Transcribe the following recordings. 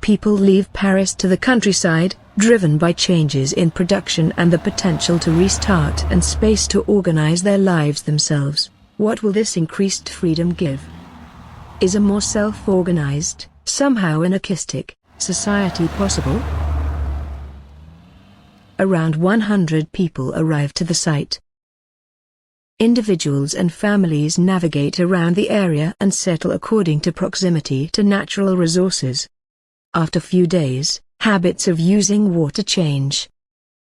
people leave Paris to the countryside, driven by changes in production and the potential to restart and space to organize their lives themselves. What will this increased freedom give? Is a more self-organized, somehow anarchistic, society possible? Around 100 people arrive to the site. Individuals and families navigate around the area and settle according to proximity to natural resources. After few days, habits of using water change.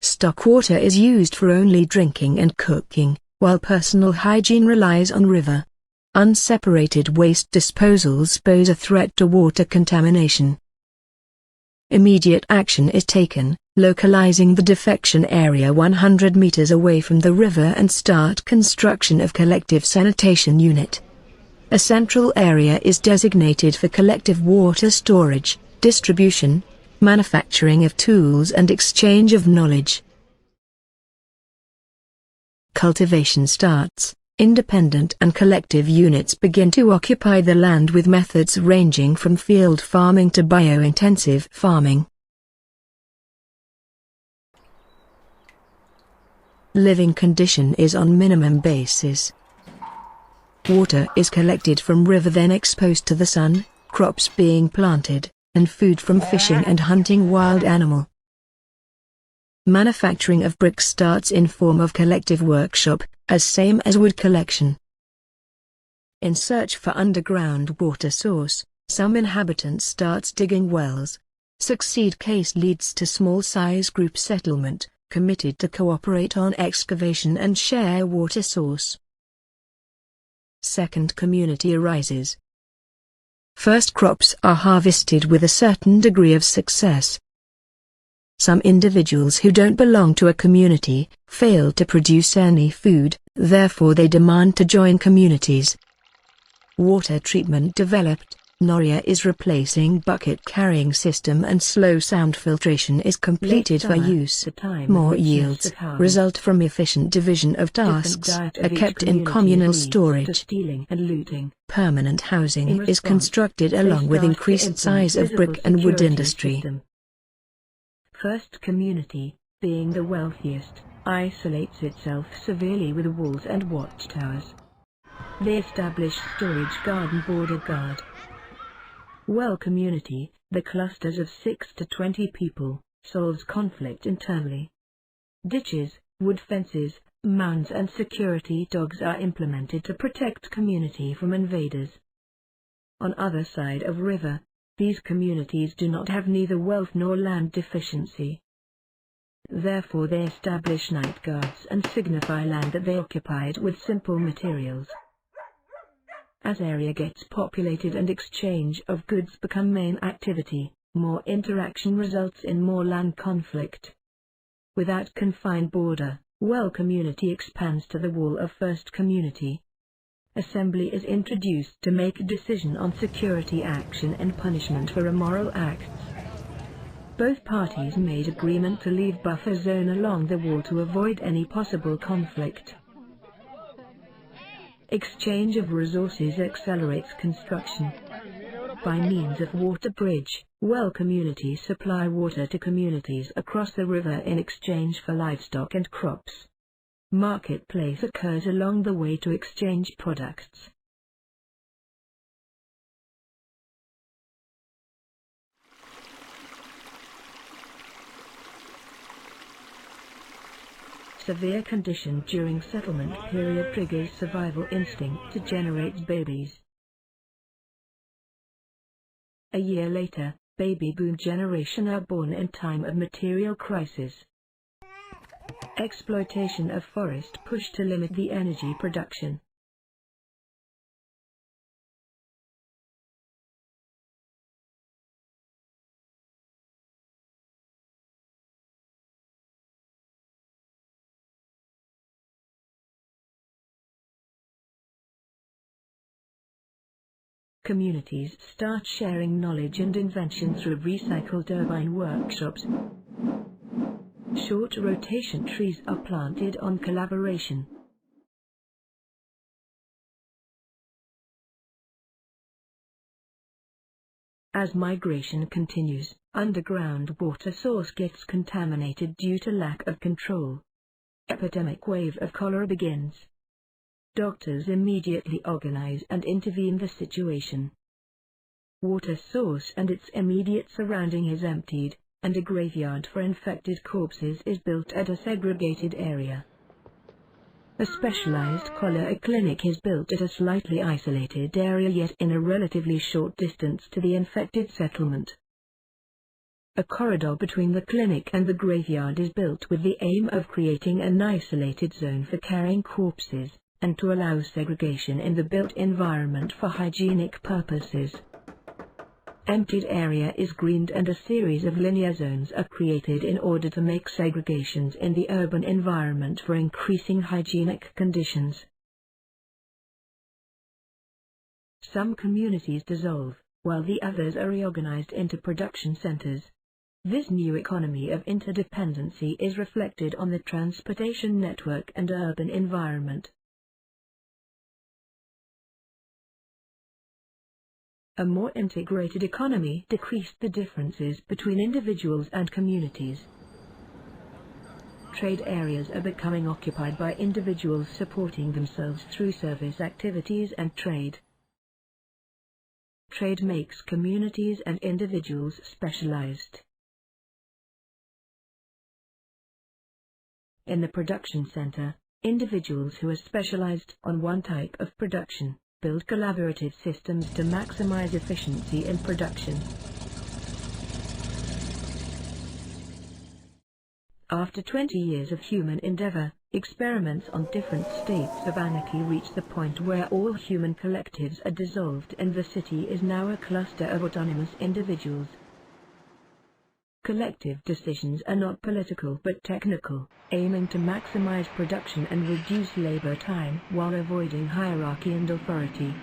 Stock water is used for only drinking and cooking, while personal hygiene relies on river. Unseparated waste disposals pose a threat to water contamination. Immediate action is taken, localizing the defection area 100 meters away from the river and start construction of collective sanitation unit. A central area is designated for collective water storage, distribution, manufacturing of tools and exchange of knowledge. Cultivation starts. Independent and collective units begin to occupy the land with methods ranging from field farming to bio-intensive farming. Living condition is on minimum basis. Water is collected from river then exposed to the sun, crops being planted, and food from fishing and hunting wild animal. Manufacturing of bricks starts in form of collective workshop, as same as wood collection. In search for underground water source, some inhabitants starts digging wells. Succeed case leads to small size group settlement, committed to cooperate on excavation and share water source. Second community arises. First crops are harvested with a certain degree of success. Some individuals who don't belong to a community fail to produce any food, therefore they demand to join communities. Water treatment developed, Noria is replacing bucket carrying system and slow sound filtration is completed for use. More yields result from efficient division of tasks are kept in communal storage. Permanent housing is constructed along with increased size of brick and wood industry. First community, being the wealthiest, isolates itself severely with walls and watchtowers. They establish storage garden border guard. Well community, the clusters of 6 to 20 people, solves conflict internally. Ditches, wood fences, mounds and security dogs are implemented to protect community from invaders. On other side of river, these communities do not have neither wealth nor land deficiency. Therefore they establish night guards and signify land that they occupied with simple materials. As area gets populated and exchange of goods become main activity, more interaction results in more land conflict. Without confined border, well community expands to the wall of first community. Assembly is introduced to make decision on security action and punishment for immoral acts. Both parties made agreement to leave buffer zone along the wall to avoid any possible conflict. Exchange of resources accelerates construction. By means of water bridge, well communities supply water to communities across the river in exchange for livestock and crops. Marketplace occurs along the way to exchange products. Severe condition during settlement period triggers survival instinct to generate babies. A year later, baby boom generation are born in time of material crisis. Exploitation of forest push to limit the energy production. Communities start sharing knowledge and invention through recycled turbine workshops. Short rotation trees are planted on collaboration. As migration continues, underground water source gets contaminated due to lack of control. Epidemic wave of cholera begins. Doctors immediately organize and intervene the situation. Water source and its immediate surrounding is emptied, and a graveyard for infected corpses is built at a segregated area. A specialized cholera clinic is built at a slightly isolated area yet in a relatively short distance to the infected settlement. A corridor between the clinic and the graveyard is built with the aim of creating an isolated zone for carrying corpses, and to allow segregation in the built environment for hygienic purposes. Emptied area is greened and a series of linear zones are created in order to make segregations in the urban environment for increasing hygienic conditions. Some communities dissolve, while the others are reorganized into production centers. This new economy of interdependency is reflected on the transportation network and urban environment. A more integrated economy decreased the differences between individuals and communities. Trade areas are becoming occupied by individuals supporting themselves through service activities and trade. Trade makes communities and individuals specialized. In the production center, individuals who are specialized on one type of production build collaborative systems to maximize efficiency in production. After 20 years of human endeavor, experiments on different states of anarchy reach the point where all human collectives are dissolved and the city is now a cluster of autonomous individuals. Collective decisions are not political but technical, aiming to maximize production and reduce labor time while avoiding hierarchy and authority.